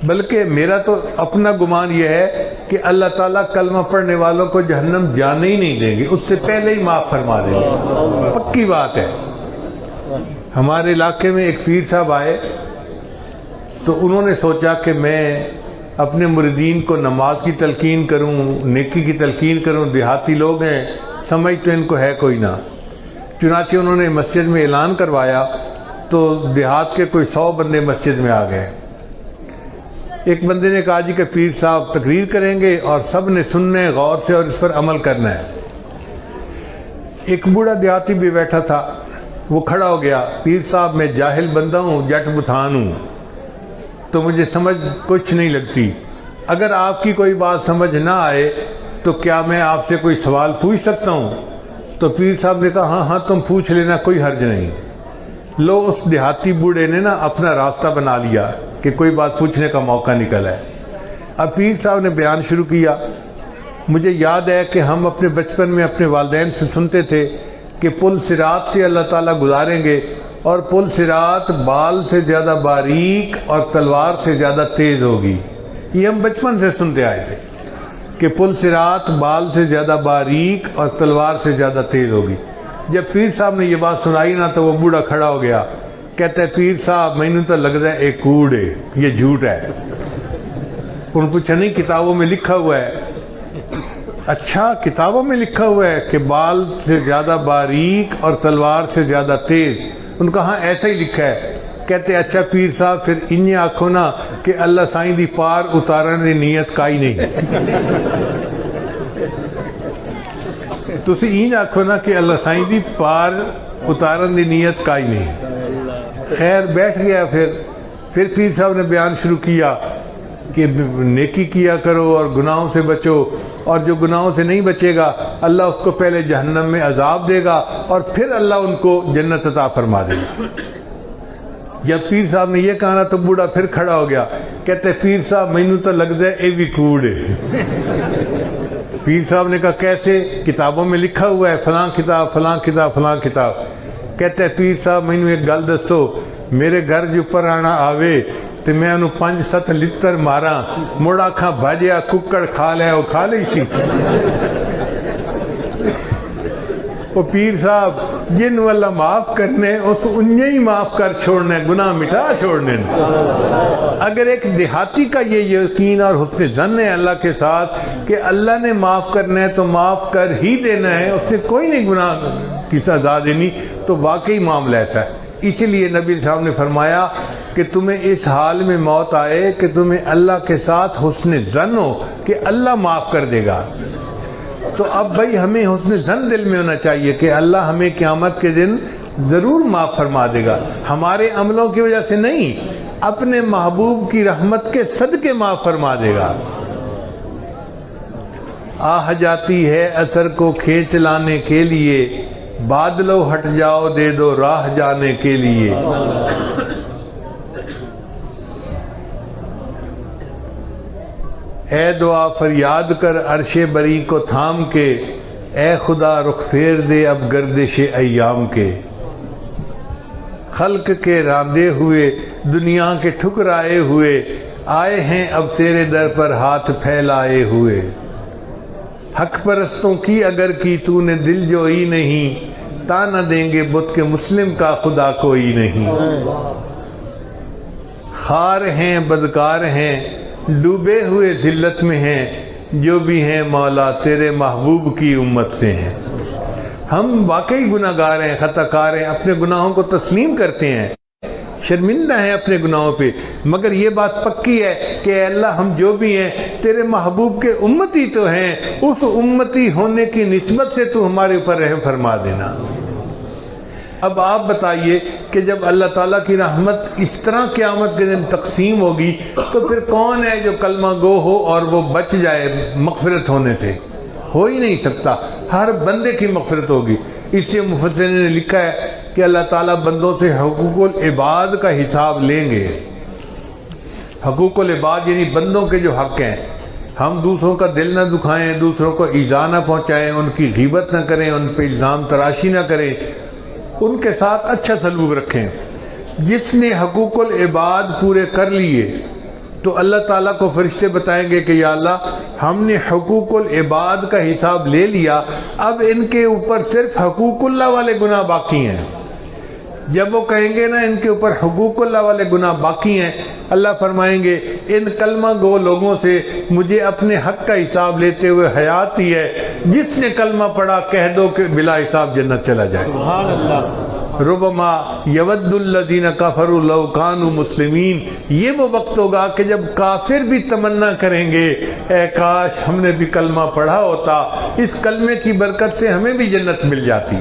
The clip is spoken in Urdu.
بلکہ میرا تو اپنا گمان یہ ہے کہ اللہ تعالیٰ کلمہ پڑھنے والوں کو جہنم جانے ہی نہیں دیں گے، اس سے پہلے ہی معاف فرما دیں گے، پکی بات ہے۔ ہمارے علاقے میں ایک پیر صاحب آئے تو انہوں نے سوچا کہ میں اپنے مریدین کو نماز کی تلقین کروں، نیکی کی تلقین کروں، دیہاتی لوگ ہیں، سمجھ تو ان کو ہے کوئی نہ۔ چنانچہ انہوں نے مسجد میں اعلان کروایا تو دیہات کے کوئی 100 بندے مسجد میں آ گئے۔ ایک بندے نے کہا جی کہ پیر صاحب تقریر کریں گے اور سب نے سننا ہے غور سے اور اس پر عمل کرنا ہے۔ ایک بوڑھا دیہاتی بھی بیٹھا تھا، وہ کھڑا ہو گیا، پیر صاحب میں جاہل بندہ ہوں، جٹ بتھان ہوں، تو مجھے سمجھ کچھ نہیں لگتی، اگر آپ کی کوئی بات سمجھ نہ آئے تو کیا میں آپ سے کوئی سوال پوچھ سکتا ہوں؟ تو پیر صاحب نے کہا ہاں ہاں تم پوچھ لینا، کوئی حرج نہیں۔ لو اس دیہاتی بوڑھے نے نا اپنا راستہ بنا لیا کہ کوئی بات پوچھنے کا موقع نکل ہے۔ اب پیر صاحب نے بیان شروع کیا۔ مجھے یاد ہے کہ ہم اپنے بچپن میں اپنے والدین سے سنتے تھے کہ پل صراط سے اللہ تعالیٰ گزاریں گے اور پل صراط بال سے زیادہ باریک اور تلوار سے زیادہ تیز ہوگی۔ یہ ہم بچپن سے سنتے آئے تھے کہ پل صراط بال سے زیادہ باریک اور تلوار سے زیادہ تیز ہوگی۔ جب پیر صاحب نے یہ بات سنائی نا تو وہ بوڑھا کھڑا ہو گیا، کہتا ہے پیر صاحب مینوں تو لگتا ہے ایک کوڑ ہے، یہ جھوٹ ہے۔ انہوں نے پوچھا نہیں کتابوں میں لکھا ہوا ہے۔ اچھا کتابوں میں لکھا ہوا ہے کہ بال سے زیادہ باریک اور تلوار سے زیادہ تیز؟ ان کا ہاں ایسا ہی لکھا ہے۔ کہتے اچھا پیر صاحب پھر انہیں آکھو نا کہ اللہ سائیں دی پار اتارن دی نیت کائی نہیں۔ تسی این آکھو نا کہ اللہ سائیں دی پار اتارن دی نیت کائی نہیں۔ خیر بیٹھ گیا۔ پھر پیر صاحب نے بیان شروع کیا کہ نیکی کیا کرو اور گناہوں سے بچو، اور جو گناہوں سے نہیں بچے گا اللہ اس کو پہلے جہنم میں عذاب دے گا اور پھر اللہ ان کو جنت عطا فرما دے گا۔ جب پیر صاحب نے یہ کہا تو بوڑھا پھر کھڑا ہو گیا، کہتے پیر صاحب مینوں تو لگتا ہے اے بھی کوڑ ہے۔ پیر صاحب نے کہا کیسے؟ کتابوں میں لکھا ہوا ہے فلاں کتاب فلاں کتاب فلاں کتاب۔ کہتے پیر صاحب مینوں ایک گل دسو، میرے گھر جو پر آنا آوے تو میں انہوں 5-7 لتر مارا، مڑ آکھاں بھاجیا ککڑ کھا لیا، وہ کھا لی سی۔ وہ پیر صاحب جنہوں اللہ معاف کرنے اس انہیں ہی معاف کر چھوڑنے، گناہ مٹا چھوڑنے۔ اگر ایک دیہاتی کا یہ یقین اور حسن ظن ہے اللہ کے ساتھ کہ اللہ نے معاف کرنا ہے تو معاف کر ہی دینا ہے، اس نے کوئی نہیں گناہ کی سزا دینی، تو واقعی معاملہ ایسا ہے۔ اسی لیے نبی صاحب نے فرمایا کہ تمہیں اس حال میں موت آئے کہ تمہیں اللہ کے ساتھ حسن ظن ہو کہ اللہ معاف کر دے گا۔ تو اب بھائی ہمیں حسن ظن دل میں ہونا چاہیے کہ اللہ ہمیں قیامت کے دن ضرور معاف فرما دے گا، ہمارے عملوں کی وجہ سے نہیں، اپنے محبوب کی رحمت کے صدقے معاف فرما دے گا۔ آہ جاتی ہے اثر کو کھینچ لانے کے لیے، بادلو ہٹ جاؤ دے دو راہ جانے کے لیے۔ اے دعا فریاد کر عرش بری کو تھام کے، اے خدا رخ پھیر دے اب گردش ایام کے۔ خلق کے راندے ہوئے دنیا کے ٹھکرائے ہوئے، آئے ہیں اب تیرے در پر ہاتھ پھیلائے ہوئے۔ حق پرستوں کی اگر کی تو نے دل جوئی نہیں، تانا دیں گے بت کے مسلم کا خدا کوئی نہیں۔ خار ہیں بدکار ہیں ڈوبے ہوئے ذلت میں ہیں، جو بھی ہیں مولا تیرے محبوب کی امت سے ہیں۔ ہم واقعی گناہ گار ہیں، خطا کار ہیں، اپنے گناہوں کو تسلیم کرتے ہیں، شرمندہ ہیں اپنے گناہوں پہ، مگر یہ بات پکی ہے کہ اے اللہ ہم جو بھی ہیں تیرے محبوب کے امتی تو ہیں، اس امتی ہونے کی نسبت سے تو ہمارے اوپر رحم فرما دینا۔ اب آپ بتائیے کہ جب اللہ تعالیٰ کی رحمت اس طرح قیامت کے دن تقسیم ہوگی تو پھر کون ہے جو کلمہ گو ہو اور وہ بچ جائے مغفرت ہونے سے؟ ہو ہی نہیں سکتا، ہر بندے کی مغفرت ہوگی۔ اس سے مفسرین نے لکھا ہے کہ اللہ تعالیٰ بندوں سے حقوق العباد کا حساب لیں گے۔ حقوق العباد یعنی بندوں کے جو حق ہیں، ہم دوسروں کا دل نہ دکھائیں، دوسروں کو ایذا نہ پہنچائیں، ان کی غیبت نہ کریں، ان پہ الزام تراشی نہ کریں، ان کے ساتھ اچھا سلوک رکھیں۔ جس نے حقوق العباد پورے کر لیے تو اللہ تعالیٰ کو فرشتے بتائیں گے کہ یا اللہ ہم نے حقوق العباد کا حساب لے لیا، اب ان کے اوپر صرف حقوق اللہ والے گناہ باقی ہیں۔ جب وہ کہیں گے نا ان کے اوپر حقوق اللہ والے گناہ باقی ہیں، اللہ فرمائیں گے ان کلمہ گو لوگوں سے مجھے اپنے حق کا حساب لیتے ہوئے حیات ہی ہے، جس نے کلمہ پڑھا کہہ دو کہ بلا حساب جنت چلا جائے۔ سبحان اللہ۔ ربما یود الذین کفروا لو کانوا مسلمین، یہ وہ وقت ہوگا کہ جب کافر بھی تمنا کریں گے اے کاش ہم نے بھی کلمہ پڑھا ہوتا، اس کلمے کی برکت سے ہمیں بھی جنت مل جاتی۔